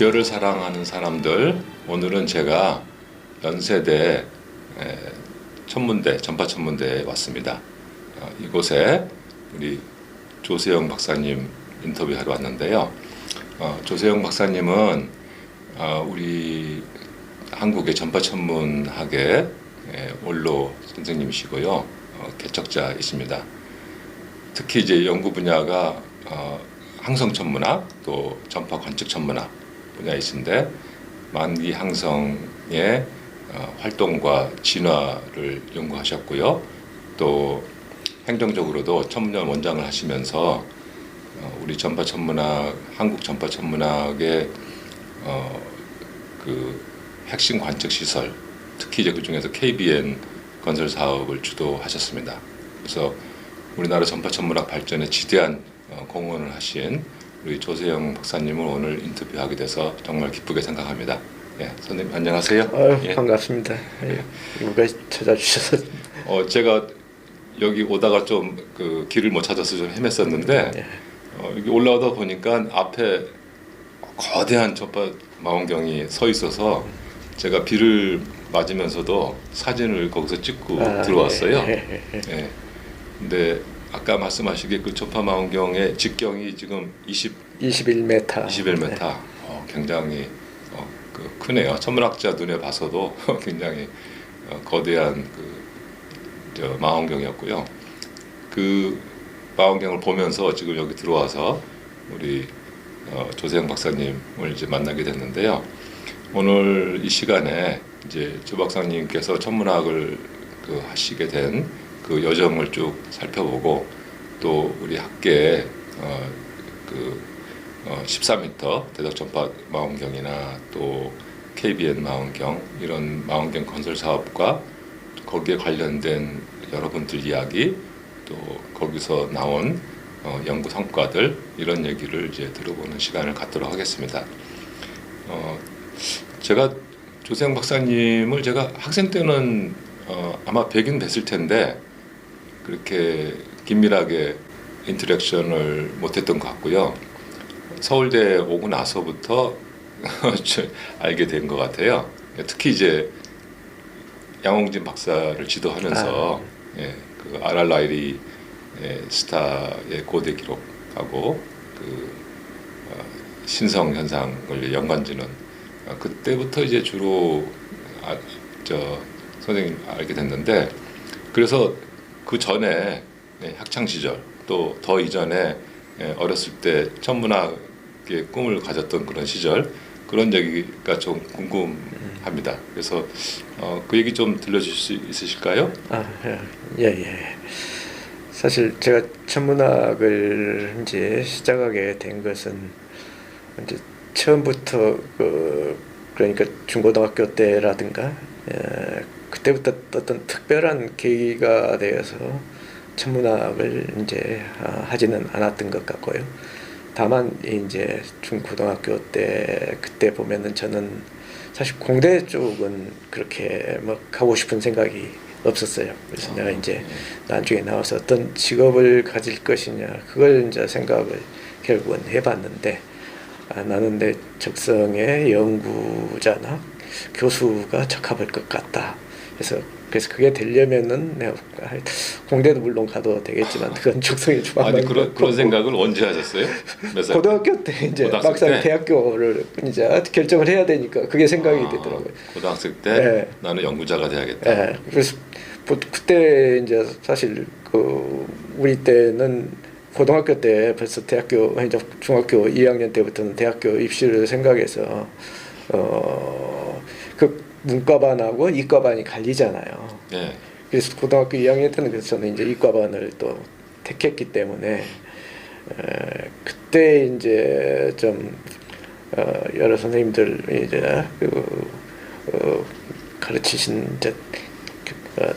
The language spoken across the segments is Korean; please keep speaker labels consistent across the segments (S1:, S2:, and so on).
S1: 별을 사랑하는 사람들, 오늘은 제가 연세대 천문대, 전파천문대에 왔습니다. 이곳에 우리 조세영 박사님 인터뷰하러 왔는데요. 조세영 박사님은 우리 한국의 전파천문학의 원로 선생님이시고요. 개척자이십니다. 특히 이제 연구 분야가 항성천문학 또 전파관측천문학 분야이신데 만기 항성의 활동과 진화를 연구하셨고요. 또 행정적으로도 천문연 원장을 하시면서 우리 전파천문학, 한국 전파천문학의 그 핵심 관측 시설, 특히 이제 그 중에서 KBN 건설 사업을 주도하셨습니다. 그래서 우리나라 전파천문학 발전에 지대한 공헌을 하신 우리 조세영 박사님을 오늘 인터뷰하게 돼서 정말 기쁘게 생각합니다. 예, 선생님 안녕하세요.
S2: 예. 반갑습니다. 여기까지 찾아주셔서.
S1: 제가 여기 오다가 좀 그 길을 못 찾아서 좀 헤맸었는데 여기 올라오다 보니까 앞에 거대한 전파 망원경이 서 있어서 제가 비를 맞으면서도 사진을 거기서 찍고 들어왔어요. 예. 근데 아까 말씀하시기에 그 전파 망원경의 직경이 지금
S2: 21m.
S1: 21m. 굉장히 크네요. 천문학자 눈에 봐서도 굉장히 거대한 망원경이었고요. 그 망원경을 보면서 지금 여기 들어와서 우리 조세영 박사님을 이제 만나게 됐는데요. 오늘 이 시간에 이제 조 박사님께서 천문학을 하시게 된 그 여정을 쭉 살펴보고 또 우리 학계에 14m 대적 전파 망원경이나 또 KBN 망원경 이런 망원경 건설 사업과 거기에 관련된 여러분들 이야기 또 거기서 나온 연구 성과들 이런 얘기를 이제 들어보는 시간을 갖도록 하겠습니다. 제가 조세영 박사님을 제가 학생 때는 아마 뵈긴 뵀을 텐데 그렇게 긴밀하게 인터랙션을 못했던 것 같고요. 서울대 오고 나서부터 알게 된 것 같아요. 특히 이제 양홍진 박사를 지도하면서 그 RR-라이리 스타의 고대 기록하고 그 신성 현상을 연관지는 그때부터 이제 주로 선생님 알게 됐는데 그래서 그 전에 학창 시절 또 더 이전에 어렸을 때 천문학의 꿈을 가졌던 그런 시절 그런 얘기가 좀 궁금합니다. 그래서 그 얘기 좀 들려주실 수 있으실까요?
S2: 예. 사실 제가 천문학을 이제 시작하게 된 것은 이제 처음부터 그러니까 중고등학교 때라든가 그때부터 어떤 특별한 계기가 되어서 천문학을 이제 하지는 않았던 것 같고요. 다만 이제 중고등학교 때 그때 보면은 저는 사실 공대 쪽은 그렇게 뭐 가고 싶은 생각이 없었어요. 그래서 내가 이제 나중에 나와서 어떤 직업을 가질 것이냐 그걸 이제 생각을 결국은 해봤는데 나는 내 적성의 연구자나 교수가 적합할 것 같다. 그래서 그게 되려면은 내가 공대도 물론 가도 되겠지만 그건 적성에 좀 안
S1: 맞는 그런 생각을 언제 하셨어요? 몇 살?
S2: 고등학교 때 이제 막상 대학교를 이제 결정을 해야 되니까 그게 생각이 되더라고요.
S1: 고등학생 때 나는 연구자가 돼야겠다.
S2: 그래서 그때 이제 사실 우리 때는 고등학교 때 벌써 대학교 이제 중학교 2학년 때부터는 대학교 입시를 생각해서 그 문과반하고 이과반이 갈리잖아요. 그래서 고등학교 2학년 때는 그래서 저는 이제 이과반을 또 택했기 때문에 그때 이제 좀 여러 선생님들 이제 가르치신 이제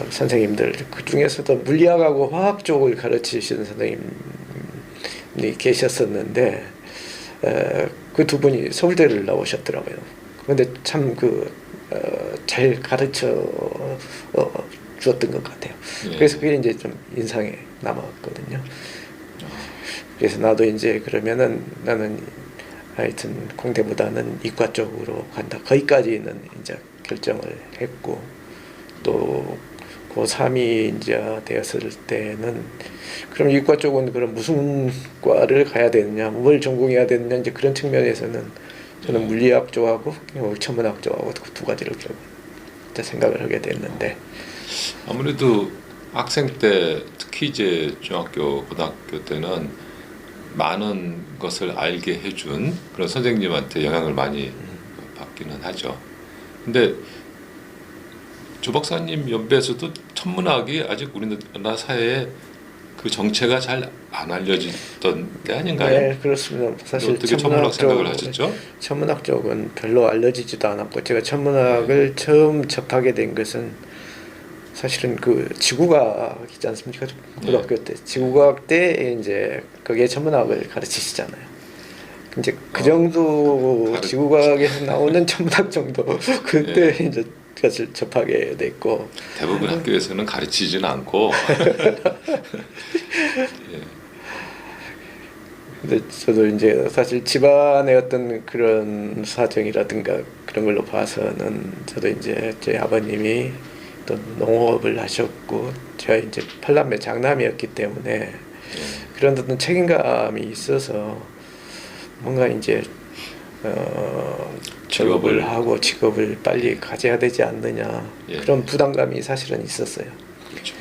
S2: 선생님들 그 중에서도 물리학하고 화학 쪽을 가르치시는 선생님이 계셨었는데 그 두 분이 서울대를 나오셨더라고요. 그런데 참 잘 가르쳐 주었던 것 같아요. 그래서 그게 이제 좀 인상에 남았거든요. 그래서 나도 이제 그러면은 나는 하여튼 공대보다는 이과 쪽으로 간다. 거기까지는 이제 결정을 했고 또 고3이 이제 되었을 때는 그럼 이과 쪽은 그럼 무슨 과를 가야 되느냐, 뭘 전공해야 되느냐 이제 그런 측면에서는 저는 물리학 쪽하고 천문학 쪽하고 그 두 가지를 결국 이제 생각을 하게 됐는데
S1: 아무래도 학생 때 특히 이제 중학교, 고등학교 때는 많은 것을 알게 해준 그런 선생님한테 영향을 많이 받기는 하죠. 근데 조 박사님 연배에서도 천문학이 아직 우리나라 사회에 그 정체가 잘 안 알려졌던 때 아닌가요?
S2: 네, 그렇습니다. 사실
S1: 어떻게 천문학 생각을 하셨죠?
S2: 천문학 쪽은 별로 알려지지도 않았고 제가 천문학을 처음 접하게 된 것은 사실은 그 지구과학이지 않습니까? 고등학교 때 지구과학 때 이제 거기에 천문학을 가르치시잖아요. 이제 그 정도 지구과학에서 나오는 천문학 정도 그때 이제 사실 접하게 됐고
S1: 대부분 학교에서는 가르치지는 않고
S2: 근데 저도 이제 사실 집안의 어떤 그런 사정이라든가 그런 걸로 봐서는 저도 이제 제 아버님이 또 농업을 하셨고 제가 이제 8남매 장남이었기 때문에 그런 어떤 책임감이 있어서 뭔가 이제 졸업을 하고 직업을 빨리 가져야 되지 않느냐 그런 부담감이 사실은 있었어요.
S1: 그렇죠.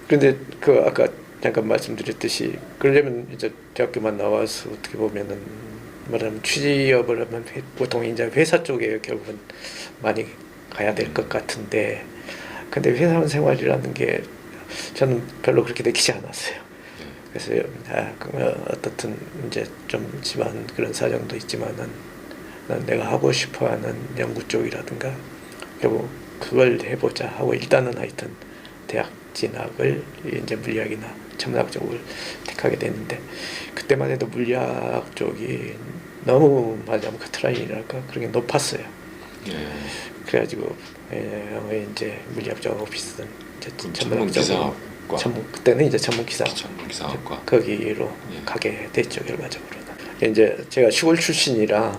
S2: 그런데 그 아까 잠깐 말씀드렸듯이 그러려면 이제 대학교만 나와서 어떻게 보면은 말하면 취업을 하면 보통 이제 회사 쪽에 결국은 많이 가야 될 것 같은데 근데 회사 생활이라는 게 저는 별로 그렇게 느끼지 않았어요. 그래서 어떻든 이제 좀 집안 그런 사정도 있지만은 난 내가 하고 싶어하는 연구 쪽이라든가 결국 그걸 해보자 하고 일단은 하여튼 대학 진학을 이제 물리학이나 천문학 쪽을 택하게 됐는데 그때만 해도 물리학 쪽이 너무 말하자면 커트라인이랄까 그런 게 높았어요. 그래가지고 이제 물리학 쪽하고 비슷한
S1: 천문기상학과
S2: 그때는 이제
S1: 천문기상학과
S2: 거기로 가게 됐죠 결과적으로는. 이제 제가 시골 출신이라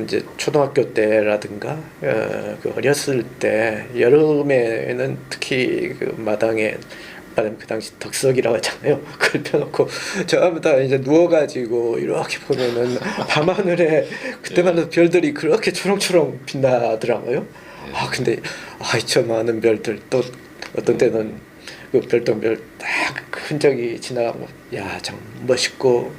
S2: 이제 초등학교 때라든가 그 어렸을 때 여름에는 특히 그 마당에 그 당시 덕석이라고 하잖아요. 그걸 펴놓고 저마다 이제 누워가지고 이렇게 보면은 밤하늘에 그때만 해도 별들이 그렇게 초롱초롱 빛나더라고요. 아 근데 저 많은 별들 또 어떤 때는 그 별똥별 딱 흔적이 지나가고 야 참 멋있고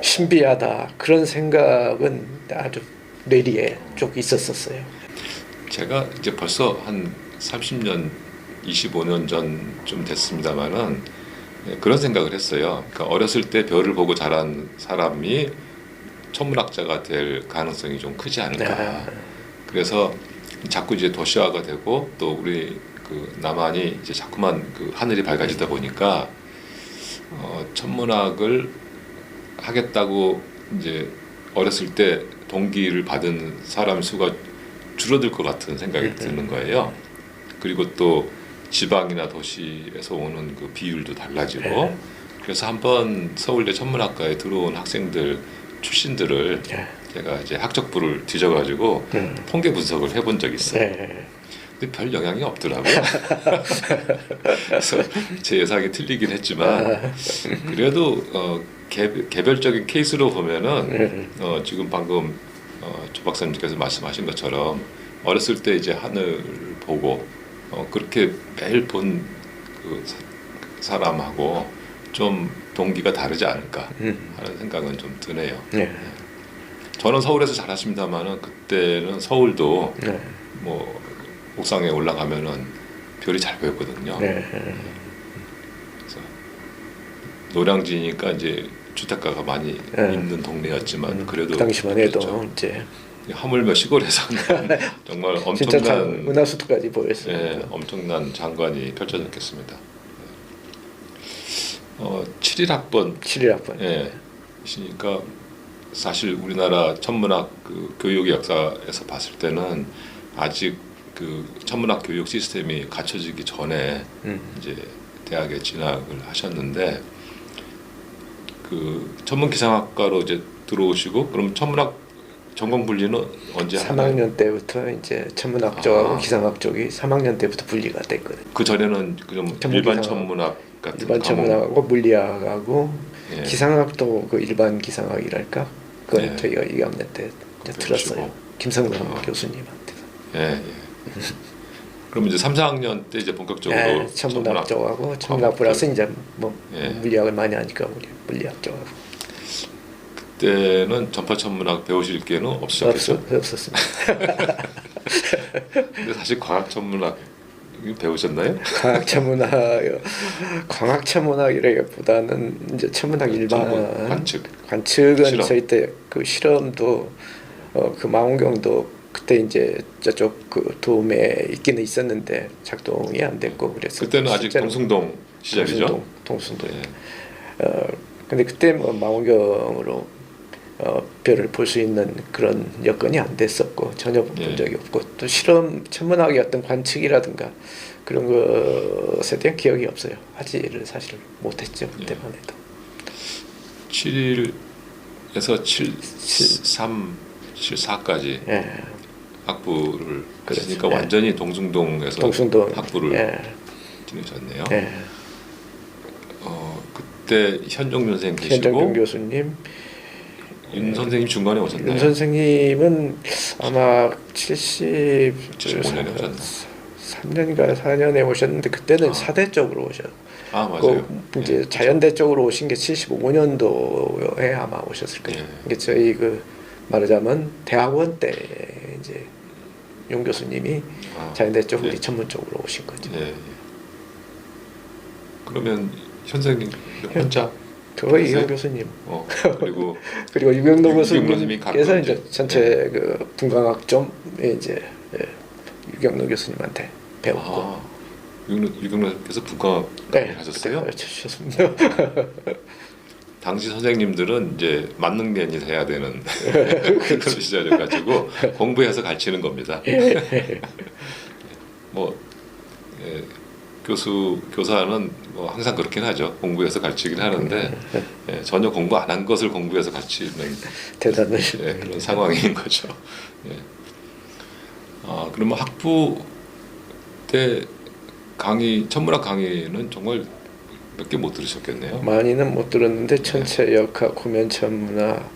S2: 신비하다 그런 생각은 아주 뇌리에 쭉 있었어요.
S1: 제가 이제 벌써 한 30년, 25년 전쯤 됐습니다만은 그런 생각을 했어요. 그러니까 어렸을 때 별을 보고 자란 사람이 천문학자가 될 가능성이 좀 크지 않을까. 그래서 자꾸 이제 도시화가 되고 또 우리 그 남한이 이제 자꾸만 그 하늘이 밝아지다 보니까 천문학을 하겠다고 이제 어렸을 때 동기를 받은 사람 수가 줄어들 것 같은 생각이 드는 거예요. 그리고 또 지방이나 도시에서 오는 그 비율도 달라지고 그래서 한번 서울대 천문학과에 들어온 학생들 출신들을 제가 이제 학적부를 뒤져가지고 통계 분석을 해본 적이 있어요. 근데 별 영향이 없더라고요. 그래서 제 예상이 틀리긴 했지만 그래도 개별적인 케이스로 보면은 지금 방금 조 박사님께서 말씀하신 것처럼 어렸을 때 이제 하늘 보고 그렇게 매일 본 그 사람하고 좀 동기가 다르지 않을까 하는 생각은 좀 드네요. 저는 서울에서 자랐습니다만은 그때는 서울도 뭐 옥상에 올라가면은 별이 잘 보였거든요. 그래서 노량진이니까 이제 주택가가 많이 있는 동네였지만 그래도
S2: 그 당시만 해도
S1: 그렇죠.
S2: 이제
S1: 하물며 시골에서는 정말
S2: 진짜
S1: 엄청난
S2: 은하수도까지 보였어요.
S1: 엄청난 장관이 펼쳐졌겠습니다. 7일 학번 이시니까 사실 우리나라 천문학 그 교육의 역사에서 봤을 때는 아직 그 천문학 교육 시스템이 갖춰지기 전에 이제 대학에 진학을 하셨는데 그 천문기상학과로 이제 들어오시고 그럼 천문학 전공 분리는 언제 하나요?
S2: 3학년 때부터 이제 천문학 쪽하고 기상학 쪽이 3학년 때부터 분리가 됐거든요.
S1: 그 전에는 좀 일반 천문학 같은
S2: 일반
S1: 과목.
S2: 천문학하고 물리학하고
S1: 예.
S2: 기상학도 그 일반 기상학이랄까? 그건
S1: 예.
S2: 저희가 2학년 때 이제
S1: 그러시고.
S2: 들었어요. 김성남 교수님한테서.
S1: 예, 예. 그럼 이제 3, 4학년 때 이제 본격적으로
S2: 예, 천문학 쪽하고 천문학 플러스 이제 뭐
S1: 예.
S2: 물리학을 많이 하니까 물리학 쪽하고
S1: 그때는 전파 천문학 배우실 기회는 없으셨겠죠?
S2: 없었습니다.
S1: 근데 사실 과학 천문학 배우셨나요?
S2: 광학 천문학이라기보다는 이제 천문학 일반 관측은
S1: 실험.
S2: 저희 때 그 실험도 그 망원경도 그때 이제 저쪽 그 도움에 있기는 있었는데 작동이 안 됐고 그래서
S1: 그때는 아직
S2: 실제로
S1: 동숭동 시절이죠?
S2: 동순동.
S1: 예.
S2: 근데 그때 뭐 망원경으로 별을 볼 수 있는 그런 여건이 안 됐었고 전혀 본
S1: 예.
S2: 적이 없고 또 실험 천문학의 어떤 관측이라든가 그런 것에 대한 기억이 없어요. 하지를 사실 못했죠 그때만 해도.
S1: 7에서 73, 74까지
S2: 예.
S1: 학부를
S2: 그렇죠.
S1: 하시니까
S2: 예.
S1: 완전히 동숭동에서
S2: 동숭동
S1: 학부를
S2: 예.
S1: 지내셨네요.
S2: 예.
S1: 그때 현종윤 선생님 계시고
S2: 현정균 교수님,
S1: 윤 선생님 중간에 오셨나요?
S2: 윤 선생님은 아마
S1: 75년에 오셨나?
S2: 3년인가 4년에 오셨는데 그때는
S1: 아.
S2: 사대 쪽으로 오셨고
S1: 아 맞아요.
S2: 이제
S1: 예.
S2: 자연대 쪽으로 오신 게 75년도에 아마 오셨을 거예요.
S1: 예.
S2: 이게 저희 그 말하자면 대학원 때 이제 윤 교수님이
S1: 아,
S2: 자연대 쪽 우리
S1: 예.
S2: 전문 쪽으로 오신 거죠.
S1: 예. 예. 그러면 현 선생님 혼자
S2: 거의
S1: 글쎄요.
S2: 윤 교수님
S1: 그리고
S2: 그리고 유경로
S1: 교수님이
S2: 교수님께서
S1: 가끔
S2: 이제 전체 그 분광학 좀 이제 유경로 교수님한테 배웠고.
S1: 유경로께서 북과학
S2: 네,
S1: 하셨어요?
S2: 가르쳐주셨습니다.
S1: 당시 선생님들은 이제 만능면이 해야 되는 그런 시절을 가지고 공부해서 가르치는 겁니다. 뭐 예, 교사는 뭐 항상 그렇긴 하죠. 공부해서 가르치긴 하는데 예, 전혀 공부 안 한 것을 공부해서 가르치는
S2: 대단하시네.
S1: 예, 그런 상황인 거죠. 예. 그러면 학부 때 천문학 강의는 정말 몇 개 못 들으셨겠네요.
S2: 많이는 못 들었는데 천체 역학, 구면 천문학,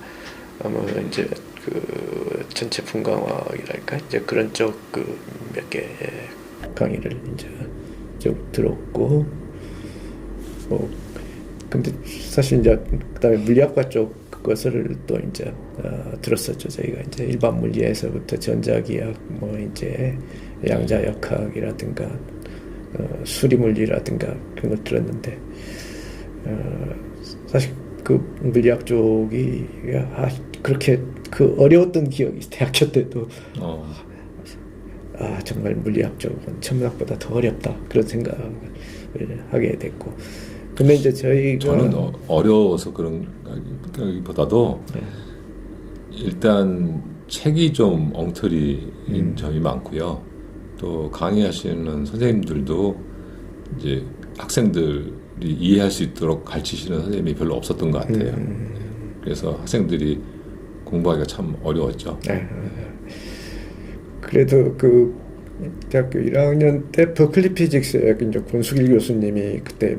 S2: 뭐 이제 그 전체 분광학이랄까 이제 그런 쪽 그 몇 개 강의를 이제 좀 들었고, 근데 사실 이제 그다음에 물리학과 쪽 것을 또 이제 들었었죠. 저희가 이제 일반 물리에서부터 전자기학, 뭐 이제 양자역학이라든가 수리 물리라든가 그런 걸 들었는데 사실 그 물리학 쪽이 그렇게 그 어려웠던 기억이 대학교 때도 정말 물리학 쪽은 천문학보다 더 어렵다 그런 생각을 하게 됐고. 근데 이제
S1: 저는 어려워서 그런기보다도 일단 책이 좀 엉터리인 점이 많고요. 또 강의하시는 선생님들도 이제 학생들이 이해할 수 있도록 가르치시는 선생님이 별로 없었던 것 같아요. 그래서 학생들이 공부하기가 참 어려웠죠.
S2: 그래도 그 대학교 1학년 때 버클리 피직스에 이제 권수길 교수님이 그때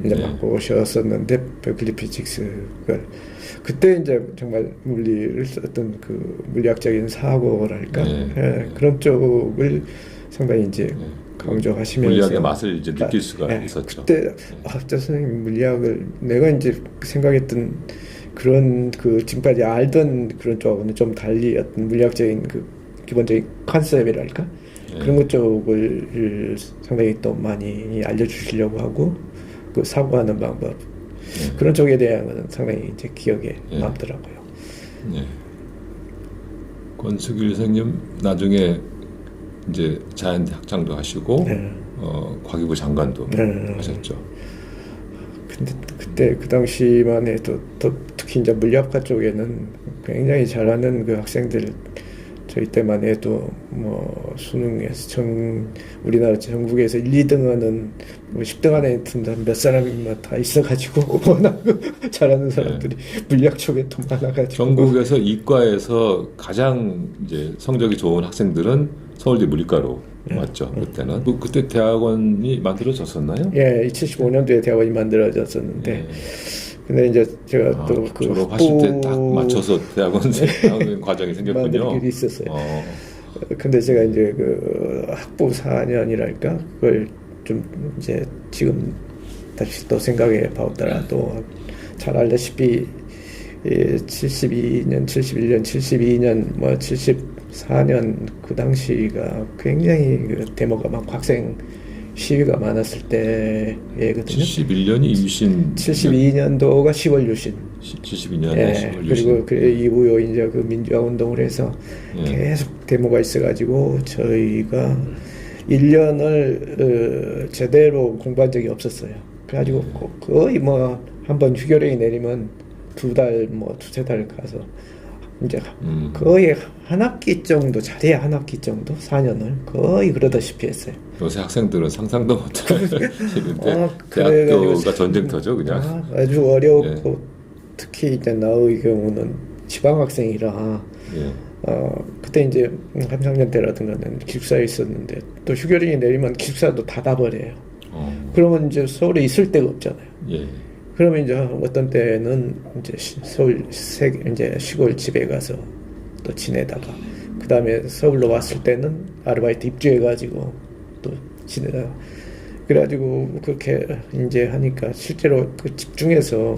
S2: 이제 막 오셨었는데 버클리 피직스가 그때 이제 정말 물리를 썼던 그 물리학적인 사고랄까 그런 쪽을 상당히 이제 강조하시면서
S1: 물리학의 맛을 이제 느낄 수가 있었죠.
S2: 그때 저 선생님 물리학을 내가 이제 생각했던 그런 그 지금까지 알던 그런 쪽하고는 좀 달리 어떤 물리학적인 그 기본적인 컨셉이랄까 그런 것 쪽을 상당히 또 많이 알려주시려고 하고 그 사고하는 방법 그런 쪽에 대한 것은 상당히 이제 기억에 남더라고요.
S1: 권수길 선생님 나중에 이제 자연대 학장도 하시고 과기부 장관도 하셨죠.
S2: 근데 그때 그 당시만 해도 또 특히 이제 물리학과 쪽에는 굉장히 잘하는 그 학생들 저희 때만 해도 뭐 수능에서 우리나라 전국에서 1, 2등하는 뭐 10등 안에 든다 몇 사람이면 다 있어가지고 워낙 잘하는 사람들이 물리학 쪽에 또 많아가지고
S1: 전국에서 이과에서 가장 이제 성적이 좋은 학생들은 서울대 물리과로 왔죠. 그때는 그때 대학원이 만들어졌었나요?
S2: 예, 75년도에 대학원이 만들어졌었는데
S1: 예.
S2: 근데 이제 제가 또 그
S1: 졸업하실 때 딱 맞춰서 대학원 과정이 생겼군요.
S2: 만들 일이 있었어요. 근데 제가 이제 그 학부 4년이랄까 그걸 좀 이제 지금 다시 또 생각해 보더라도 잘 알다시피 72년, 71년, 72년, 뭐 74년 그 당시가 굉장히 그 데모가 많고 학생 시위가 많았을 때거든요.
S1: 71년이 유신.
S2: 72년도가 10월 유신.
S1: 72년에
S2: 예,
S1: 10월 유신.
S2: 그리고 그 이후에 이제 그 민주화 운동을 해서
S1: 예.
S2: 계속 데모가 있어가지고 저희가 1년을 제대로 공부한 적이 없었어요. 그래가지고 거의 뭐 한번 휴교령이 내리면 2달 뭐 두세 달 가서 이제 거의 한 학기 정도 잘해야 한 학기 정도 4년을 거의 그러다시피 했어요.
S1: 요새 학생들은 상상도 못할 시기인데
S2: 그래가지고
S1: 대학교가 전쟁터죠 그냥.
S2: 아주 어려웠고 특히 이제 나의 경우는 지방 학생이라 그때 이제 함상년 때라든가는 기숙사에 있었는데 또 휴교령이 내리면 기숙사도 닫아버려요. 그러면 이제 서울에 있을 데가 없잖아요.
S1: 예.
S2: 그러면 이제 어떤 때는 이제 서울 이제 시골 집에 가서 또 지내다가 그 다음에 서울로 왔을 때는 아르바이트 입주해가지고 또 지내다가 그래가지고 그렇게 이제 하니까 실제로 그 집중해서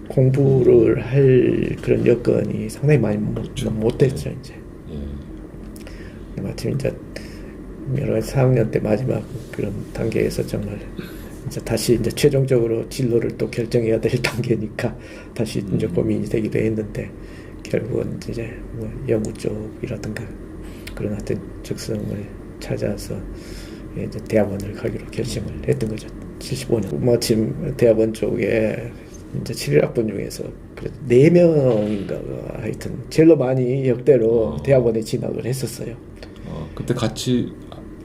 S2: 공부를 할 그런 여건이 상당히 많이 못됐죠 이제. 마침 이제 여러 가지 4학년 때 마지막 그런 단계에서 정말 이제 다시 이제 최종적으로 진로를 또 결정해야 될 단계니까 다시 이제 고민이 되기도 했는데 결국은 이제 뭐 연구 쪽이라든가 그런 하여튼 적성을 찾아서 이제 대학원을 가기로 결심을 했던 거죠. 75년 마침 대학원 쪽에 이제 7학번 중에서 4명인가 하여튼 제일로 많이 역대로 대학원에 진학을 했었어요.
S1: 그때 같이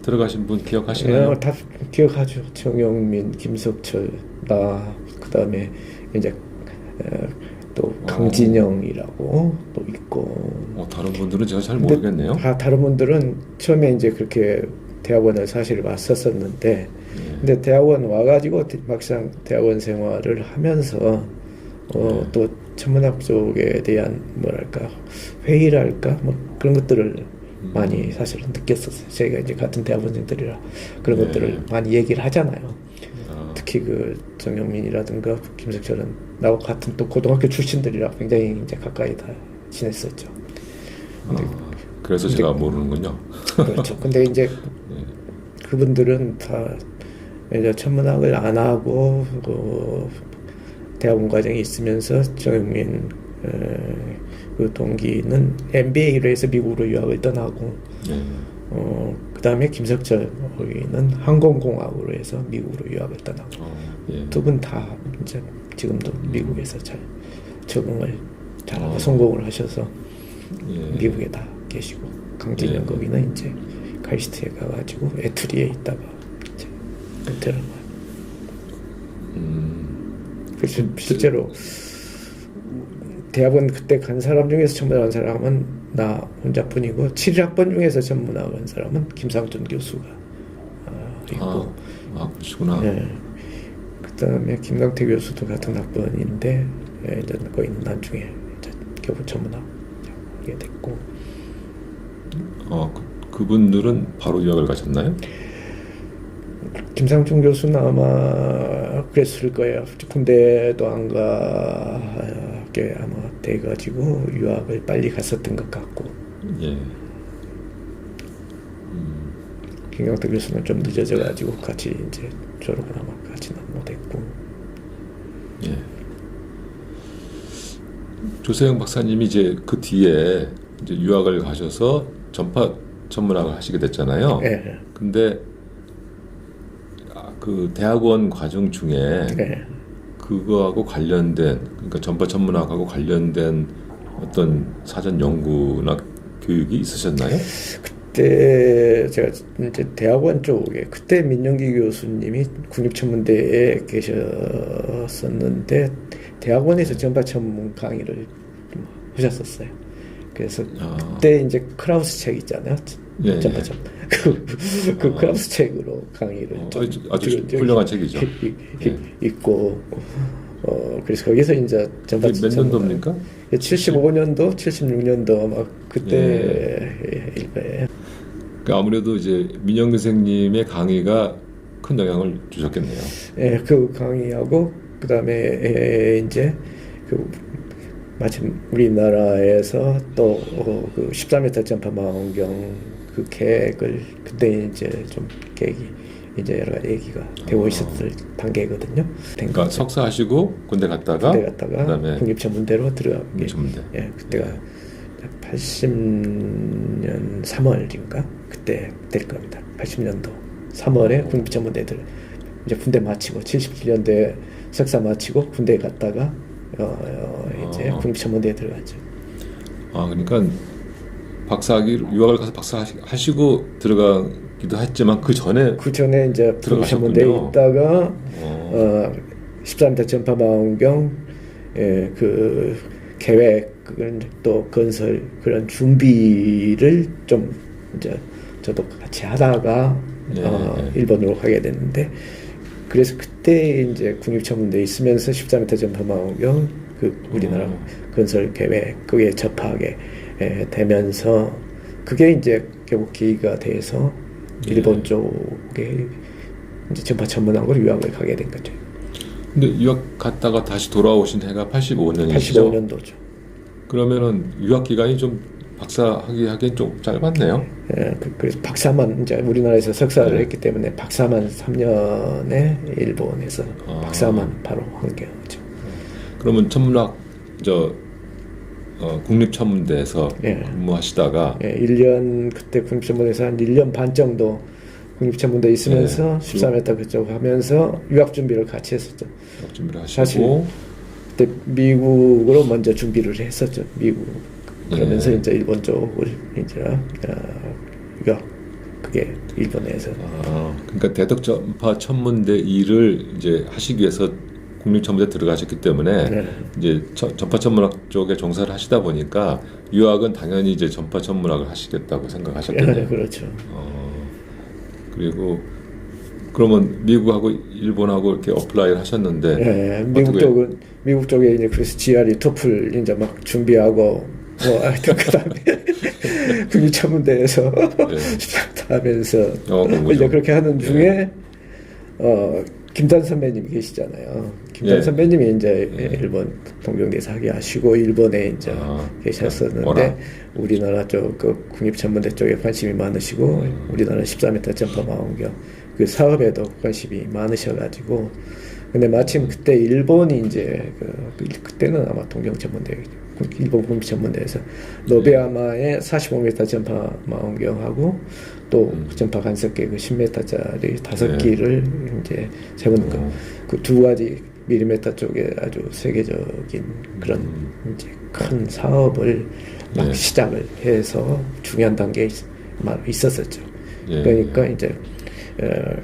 S1: 들어가신 분 기억하시나요?
S2: 다 기억하죠. 정영민, 김석철, 나 그다음에 이제 또 강진영이라고 또 있고.
S1: 다른 분들은 제가 잘 모르겠네요.
S2: 다른 분들은 처음에 이제 그렇게 대학원을 사실 왔었었는데, 근데 대학원 와가지고 막상 대학원 생활을 하면서 또 천문학 쪽에 대한 뭐랄까 회의랄까 뭐 그런 것들을 많이 사실은 느꼈었어요. 저희가 이제 같은 대학원생들이라 그런 것들을 많이 얘기를 하잖아요. 특히 그 정영민이라든가 김석철은 나와 같은 또 고등학교 출신들이라 굉장히 이제 가까이 다 지냈었죠.
S1: 그래서 제가 모르는군요.
S2: 그렇죠. 근데 이제 그분들은 다 이제 천문학을 안 하고 대학원 과정에 있으면서 정영민 그 동기는 MBA로 해서 미국으로 유학을 떠나고 그 다음에 김석철 거기는 항공공학으로 해서 미국으로 유학을 떠나고 두 분 다 이제 지금도 미국에서 잘 적응을 잘하고 성공을 하셔서 미국에 다 계시고 강진영 거기는 이제 카이스트에 가가지고 에투리에 있다가 이제 은퇴를 그래서 실제로 대학원 그때 간 사람 중에서 천문학 간 사람은 나 혼자뿐이고 7학번 중에서 천문학 간 사람은 김상준 교수가 있고
S1: 그러시구나.
S2: 그다음에 김강태 교수도 같은 학번인데 이제 거기는 나중에 이제 겨우 천문학 하게 됐고
S1: 그분들은 바로 유학을 가셨나요?
S2: 김상준 교수는 아마 그랬을 거예요. 군대도 안 가게 아마 돼가지고 유학을 빨리 갔었던 것 같고. 김강태 교수는 좀 늦어져가지고 같이 이제 졸업을 아마 같이는 못했고.
S1: 조세영 박사님이 이제 그 뒤에 이제 유학을 가셔서 전파 천문학을 하시게 됐잖아요. 근데 그 대학원 과정 중에 그거하고 관련된 그러니까 전파 천문학하고 관련된 어떤 사전 연구나 교육이 있으셨나요?
S2: 그때 제가 이제 대학원 쪽에 그때 민영기 교수님이 국립천문대에 계셨었는데 대학원에서 전파 전문 강의를 좀 하셨었어요. 그래서 그때 이제 크라우스 책 있잖아요.
S1: 예,
S2: 전파
S1: 예.
S2: 전 그 크라우스 책으로 강의를 좀
S1: 아주 훌륭한 책이죠.
S2: 있고 그래서 거기서 이제 전파
S1: 몇 년도입니까?
S2: 75년도, 76년도 막 그때 일거예요.
S1: 그러니까 아무래도 이제 민영 선생님의 강의가 큰 영향을 주셨겠네요.
S2: 예, 그 강의하고 그다음에 이제 그 마침 우리나라에서 또 그 14m 전파 망원경 그 계획을 그때 이제 좀 계획이 이제 여러 가지 얘기가 되고 있었을 단계거든요.
S1: 그러니까 석사하시고 군대 갔다가
S2: 그다음에 국립천문대로 들어가게.
S1: 국립천문대.
S2: 예, 그때가 80년 3월인가 그때 될 겁니다. 80년도 3월에 국립천문대 이제 군대 마치고 77년도에 석사 마치고 군대 갔다가 이제 국립천문대에 들어갔죠.
S1: 그러니까 유학을 가서 박사 하시고 들어가기도 했지만 그 전에
S2: 이제 국립천문대에 있다가 14m 전파 망원경 그 계획 또 건설 그런 준비를 좀 이제 저도 같이 하다가 일본으로 가게 됐는데 그래서 그때 이제 국립천문대에 있으면서 14m 전파 망원경 그 우리나라 건설 계획 그게 접하게 되면서 그게 이제 결국 계기가 돼서 일본 쪽에 이제 전파 전문학으로 유학을 가게 된 거죠.
S1: 근데 유학 갔다가 다시 돌아오신 해가 85년이죠.
S2: 85년도죠.
S1: 그러면은 유학 기간이 좀 박사 하기엔 좀 짧았네요.
S2: 예, 그래서 박사만 이제 우리나라에서 석사를 했기 때문에 박사만 3년에 일본에서 박사만 바로 한 게죠.
S1: 그러면 천문학 국립천문대에서 근무하시다가
S2: 1년 그때 국립천문대에서 한 1년 반 정도 국립천문대에 있으면서 14m 그쪽 하면서 유학 준비를 같이 했었죠.
S1: 유학 준비를 하시고
S2: 사실 그때 미국으로 먼저 준비를 했었죠. 미국 그러면서 이제 일본 쪽을 이제 유학 그게 일본에서
S1: 그러니까 대덕전파 천문대 일을 이제 하시기 위해서 국립천문대 들어가셨기 때문에 이제 전파 천문학 쪽에 종사를 하시다 보니까 유학은 당연히 이제 전파 천문학을 하시겠다고 생각하셨겠네요.
S2: 그렇죠.
S1: 그리고 그러면 미국하고 일본하고 이렇게 어플라이를 하셨는데
S2: 미국 쪽에 이제 그래서 GRE 토플 이제 막 준비하고 그다음에 국립천문대에서 하면서 이제 그렇게 하는 중에 김단 선배님이 계시잖아요. 김단 선배님이 이제 일본 동경대에서 하게 하시고 일본에 이제 계셨었는데 우리나라 쪽 그 국립천문대 쪽에 관심이 많으시고 우리나라 14m 전파 망원경 그 사업에도 관심이 많으셔가지고 근데 마침 그때 일본이 이제 그때는 아마 동경천문대 일본 국립천문대에서 노베야마의 45m 전파 망원경하고 또 전파 간섭계 그 10m짜리 5기를 이제 세우는 그 두 가지 밀리미터 쪽에 아주 세계적인 그런 이제 큰 사업을 막 시작을 해서 중요한 단계에 있었었죠. 그러니까 이제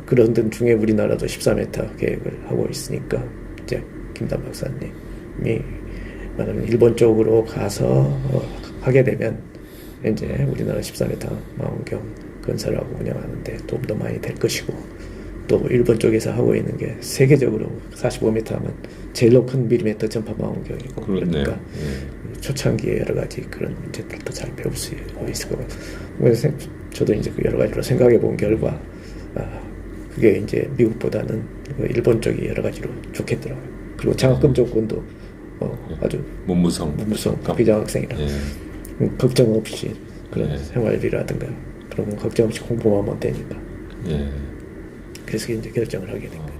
S2: 그런 등 중에 우리나라도 14m 계획을 하고 있으니까 이제 김단 박사님이 말하면 일본 쪽으로 가서 하게 되면 이제 우리나라 14m 망원경 건설하고 운영하는데 도움도 많이 될 것이고 또 일본 쪽에서 하고 있는 게 세계적으로 45m 하면 제일로 큰 밀리미터 전파 망원경이고 그러니까 초창기에 여러 가지 그런 문제들도 잘 배울 수 있을 것 같아요. 그래서 저도 이제 여러 가지로 생각해 본 결과 그게 이제 미국보다는 일본 쪽이 여러 가지로 좋겠더라고요. 그리고 장학금 조건도 아주
S1: 문무성
S2: 비장학생이라 걱정 없이 그런 생활비라든가 그런 거 걱정 없이 공부만 하면 되니까. 그래서 이제 결정을 하게 된 거예요.